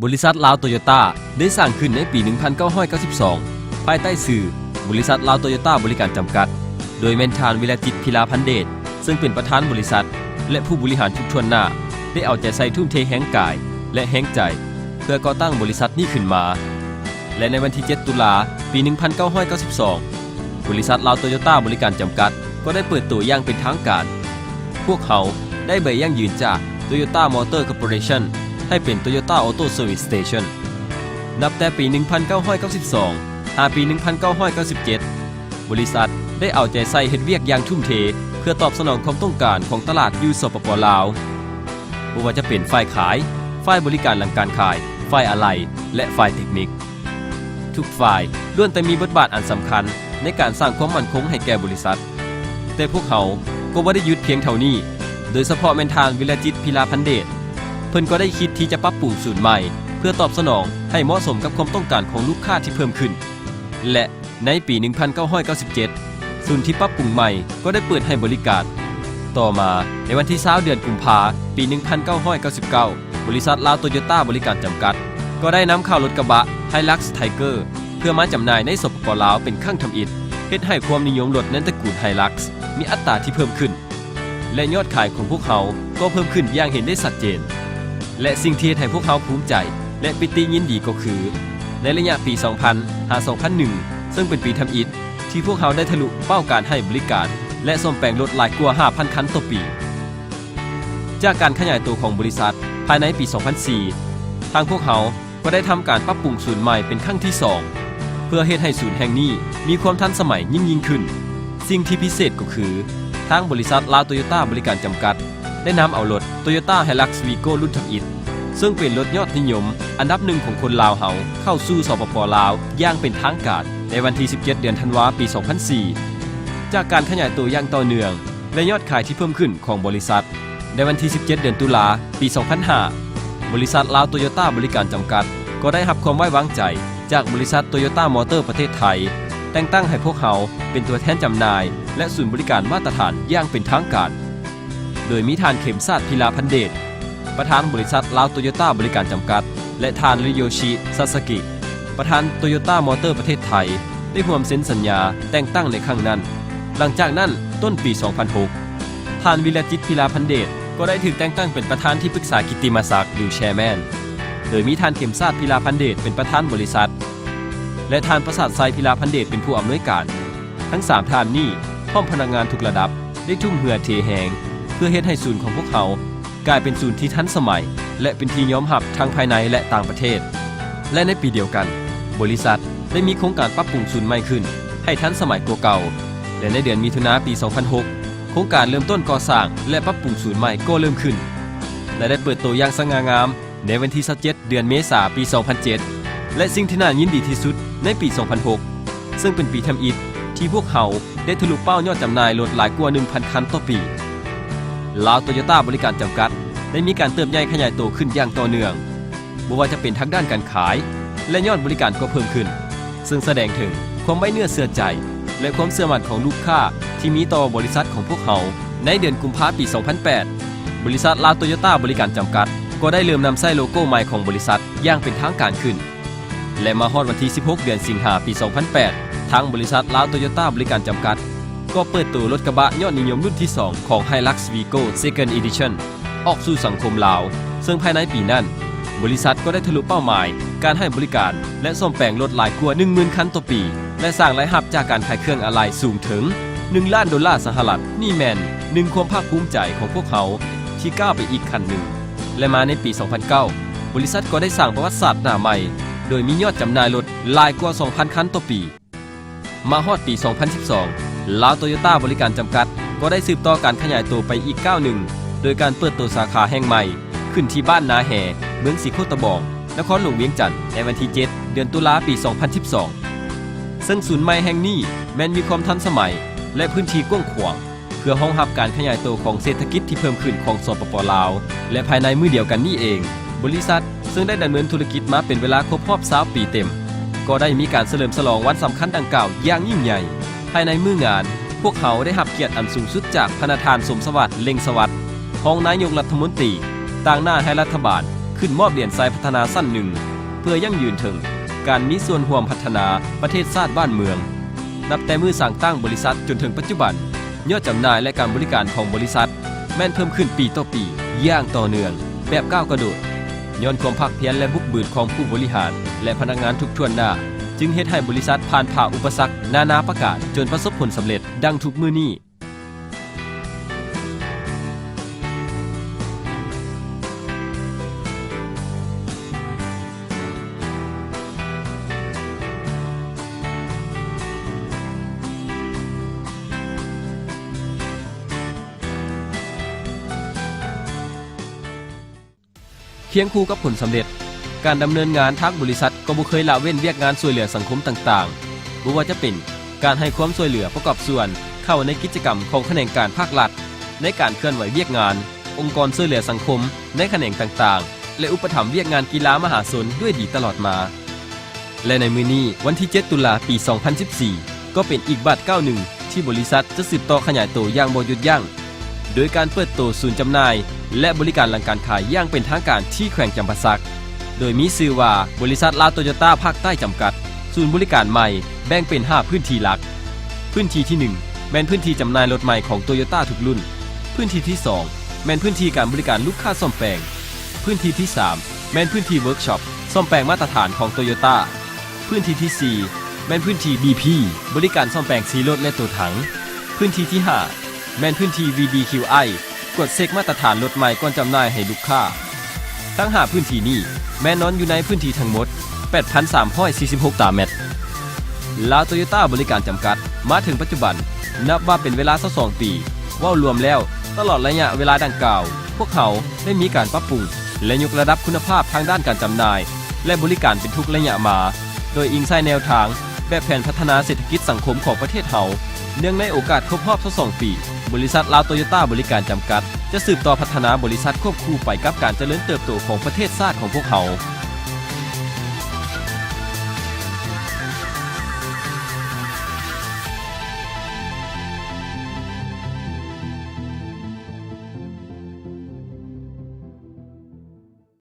บริษัทลาวโตโยต้าได้สร้างขึ้นในปี 1992 ภายใต้ชื่อบริษัทลาวโตโยต้าบริการจำกัดโดยแม่นทานวิรจิต พิลาพันเดชซึ่งเป็นประธานบริษัทและผู้บริหารทุกทวนหน้าได้เอาใจใส่ทุ่มเทแห่งกายและแห่งใจเพื่อก่อตั้งบริษัทนี้ขึ้นมาและในวันที่ 7 ตุลาปี 1992 บริษัทลาวโตโยต้าบริการจำกัดก็ได้เปิดตัวอย่างเป็นทางการพวกเขาได้ใบยั่งยืนจาก Toyota Motor Corporation ให้เป็น Toyota Auto Service Station นับแต่ปี 1992 หาปี 1997 บริษัทได้เอาใจใส่เฮ็ดเวียกอย่างทุ่มเทเพื่อตอบสนองความต้องการของตลาดอยู่สปป.ลาวบ่ว่าจะเป็นฝ่ายขายฝ่ายบริการหลังการขายฝ่ายอะไหล่และฝ่ายเทคนิคทุกฝ่ายล้วนแต่มีบทบาทอันสำคัญในการสร้างความมั่นคงให้แก่บริษัทแต่พวกเขาก็บ่ได้หยุดเพียงเท่านี้โดยเฉพาะแม่นทานวิรจิต พิลาพันเดชเพิ่นก็ได้คิดที่จะปรับปรุงศูนย์ใหม่เพื่อตอบสนองให้เหมาะสมกับความต้องการของลูกค้าที่เพิ่มขึ้นและในปี 1997 ศูนย์ที่ปรับปรุงใหม่ก็ได้เปิดให้บริการต่อมาในวันที่20 เดือนกุมภาพันธ์ ปี 1999 บริษัทลาวโตโยต้าบริการจำกัดก็ได้นำเข้ารถกระบะ Hilux Tiger เพื่อมาจำหน่ายในสปป.ลาวเป็นครั้งทำอิฐเฮ็ดให้ความนิยมรถในตระกูล Hilux มีอัตราที่เพิ่มขึ้นและยอดขายของพวกเขาก็เพิ่มขึ้นอย่างเห็นได้ชัดเจนและสิ่งที่ให้พวกเขาภูมิใจและปิติยินดีก็คือในระยะปี 2000 หา 2001 ซึ่งเป็นปีทำอิฐที่พวกเขาได้ทะลุเป้าการให้บริการและซ่อมแปลงรถหลายกว่า 5,000 คันต่อปีจากการขยายตัวของบริษัทภายในปี 2004 ทางพวกเขาก็ได้ทำการปรับปรุงศูนย์ใหม่เป็นครั้งที่ 2 เพื่อเฮ็ดให้ศูนย์แห่งนี้มีความทันสมัยยิ่งขึ้นสิ่งที่พิเศษก็คือทางบริษัทลาวโตโยต้าบริการจำกัดได้นำเอารถ Toyota Hilux Vigo รุ่นทำอิฐซึ่งเป็นรถยอดนิยมอันดับหนึ่งของคนลาวเฮาเข้าสู่สปป.ลาวอย่างเป็นทางการในวันที่ 17 เดือนธันวาคม ปี 2004 จากการขยายตัวอย่างต่อเนื่องและยอดขายที่เพิ่มขึ้นของบริษัทในวันที่ 17 เดือนตุลาคม ปี 2005 บริษัทลาวโตโยต้าบริการจำกัดก็ได้รับความไว้วางใจจากบริษัท Toyota Motor ประเทศไทยแต่งตั้งให้พวกเขาเป็นตัวแทนจำหน่ายและศูนย์บริการมาตรฐานอย่างเป็นทางการโดยมีทานเข็มซาด พิลาพันเดชประธานบริษัทลาวโตโยต้าบริการจำกัดและทานริโยชิ ซาสกิประธาน Toyota Motor ประเทศไทยได้ร่วมเซ็นสัญญาแต่งตั้งในครั้งนั้นหลังจากนั้นต้นปี 2006 ทานวิรจิต พิลาพันเดชก็ได้ถูกแต่งตั้งเป็นประธานที่ปรึกษากิตติมศักดิ์หรือแชร์แมนโดยมีทานเข็มซาด พิลาพันเดชเป็นประธานบริษัทและทานประสาทไซ พิลาพันเดชเป็นผู้อำนวยการทั้ง3ทานนี้พร้อมพนักงานทุกระดับได้ทุ่มเหือเทแหงเพื่อเฮ็ดให้ศูนย์ของพวกเขากลายเป็นศูนย์ที่ทันสมัยและเป็นที่ยอมรับทั้งภายในและต่างประเทศและในปีเดียวกันบริษัทได้มีโครงการปรับปรุงศูนย์ใหม่ขึ้นให้ทันสมัยกว่าเก่าและในเดือนมิถุนายน ปี 2006 โครงการเริ่มต้นก่อสร้างและปรับปรุงศูนย์ใหม่ก็เริ่มขึ้นและได้เปิดตัวอย่างสง่างามในวันที่ 27 เดือนเมษายน ปี 2007 และสิ่งที่น่ายินดีที่สุดในปี 2006 ซึ่งเป็นปีทำอิฐที่พวกเขาได้ทะลุเป้ายอดจำหน่ายรถหลายกว่า 1,000 คันต่อปีลาวโตโยต้าบริการจำกัดได้มีการเติบใหญ่ขยายตัวขึ้นอย่างต่อเนื่องบ่ว่าจะเป็นทางด้านการขายและยอดบริการก็เพิ่มขึ้นซึ่งแสดงถึงความไว้เนื้อเชื่อใจและความเชื่อมั่นของลูกค้าที่มีต่อบริษัทของพวกเขาในเดือนกุมภาพันธ์ ปี 2008 บริษัทลาวโตโยต้าบริการจำกัดก็ได้เริ่มนำใช้โลโก้ใหม่ของบริษัทอย่างเป็นทางการขึ้นและมาฮอดวันที่ 16 เดือนสิงหาคม ปี 2008 ทางบริษัทลาวโตโยต้าบริการจำกัดก็เปิดตัวรถกระบะยอดนิยมรุ่นที่ 2 ของ Hilux Vigo Second Edition ออกสู่สังคมลาวซึ่งภายในปีนั้นบริษัทก็ได้ทะลุเป้าหมายการให้บริการและซ่อมแปลงรถหลายกว่า 10,000 คันต่อปีและสร้างรายรับจากการขายเครื่องอะไหล่สูงถึง$1 ล้านนี่แม่น1ความภาคภูมิใจของพวกเขาที่ก้าวไปอีกขั้นหนึ่งและมาในปี 2009 บริษัทก็ได้สร้างประวัติศาสตร์หน้าใหม่โดยมียอดจำหน่ายรถหลายกว่า 2,000 คันต่อปีมาฮอดปี 2012 ลาวโตโยต้าบริการจำกัดก็ได้สืบต่อการขยายตัวไปอีกก้าวหนึ่งโดยการเปิดตัวสาขาแห่งใหม่ขึ้นที่บ้านนาแหเมืองสีโคตะบองนครหลวงเวียงจันทน์ในวันที่ 7 เดือนตุลาคม ปี 2012 ซึ่งศูนย์ใหม่แห่งนี้แม้นมีความทันสมัยและพื้นที่กว้างขวางเพื่อรองรับการขยายตัวของเศรษฐกิจที่เพิ่มขึ้นของสปป.ลาวและภายในมือเดียวกันนี้เองบริษัทซึ่งได้ดำเนินธุรกิจมาเป็นเวลาครบรอบ20 ปีเต็มก็ได้มีการเฉลิมฉลองวันสำคัญดังกล่าวอย่างยิ่งใหญ่ภายในมื้องานพวกเขาได้รับเกียรติอันสูงสุดจากพระประธานสมสวัสดิ์เล็งสวัสดิ์รองนายกรัฐมนตรีต่างหน้าให้รัฐบาลข ขึ้นมอบเหรียญทรายพัฒนาสั้นหนึ่งเพื่อยั่งยืนถึงการมีส่วนร่วมพัฒนาประเทศชาติบ้านเมืองนับแต่มือสร้างตั้งบริษัทจนถึงปัจจุบันยอดจำหน่ายและการบริการของบริษัทแม่นเพิ่มขึ้นปีต่อปีอย่างต่อเนื่องแบบก้าวกระโดดย้อนความภาคเพียรและบุกบืนของผู้บริหารและพนักงานทุกท่วนหน้าจึงเฮ็ดให้บริษัทผ่านผ่าอุปสรรคนานาประการจนประสบผลสำเร็จดังทุกมื้อนี้เคียงคู่กับผลสำเร็จการดำเนินงานทางบริษัทก็บ่เคยละเว้นเวียกงานช่วยเหลือสังคมต่างๆบ่ว่าจะเป็นการให้ความช่วยเหลือประกอบส่วนเข้าในกิจกรรมของแขนงการภาครัฐในการเคลื่อนไหวเวียกงานองค์กรช่วยเหลือสังคมในแขนงต่างๆและอุปถัมภ์เวียกงานกีฬามหาชนด้วยดีตลอดมาและในมื้อนี้วันที่ 7 ตุลาปี 2014 ก็เป็นอีกบัตรก้าวหนึ่งที่บริษัทจะสืบต่อขยายตัวอย่างบ่หยุดยั้งโดยการเปิดตัวศูนย์จำหน่ายและบริการหลังการขายอย่างเป็นทางการที่แขวงจำปาสักโดยมีชื่อว่าบริษัทลาวโตโยต้าภาคใต้จำกัดศูนย์บริการใหม่แบ่งเป็น5พื้นที่หลักพื้นที่ที่1แม่นพื้นที่จำหน่ายรถใหม่ของโตโยต้าทุกรุ่นพื้นที่ที่2แม่นพื้นที่การบริการลูกค้าซ่อมแปลงพื้นที่ที่3แม่นพื้นที่เวิร์กช็อปซ่อมแปลงมาตรฐานของโตโยต้าพื้นที่ที่4แม่นพื้นที่ BP บริการซ่อมแปลงสีรถและตัวถังพื้นที่ที่5แม่นพื้นที่ VDQI กวดเช็คมาตรฐานรถใหม่ก่อนจำหน่ายให้ลูกค้าทั้ง5พื้นที่นี้แม่นอนอยู่ในพื้นที่ทั้งหมด 8,346 ตารางเมตรลาวโตโยต้าบริการจำกัดมาถึงปัจจุบันนับว่าเป็นเวลา22ปีว่ารวมแล้วตลอดระยะเวลาดังกล่าวพวกเขาได้มีการปรับปรุงและยกระดับคุณภาพทางด้านการจำหน่ายและบริการเป็นทุกระยะมาโดยอิงใส่แนวทางแบบแผนพัฒนาเศรษฐกิจสังคมของประเทศเฮาเนื่องในโอกาสครบรอบ22ปีบริษัทลาวโตโยต้าบริการจำกัดจะสืบต่อพัฒนาบริษัทควบคู่ไปกับการเจริญเติบโตของประเทศชาติของพวกเขา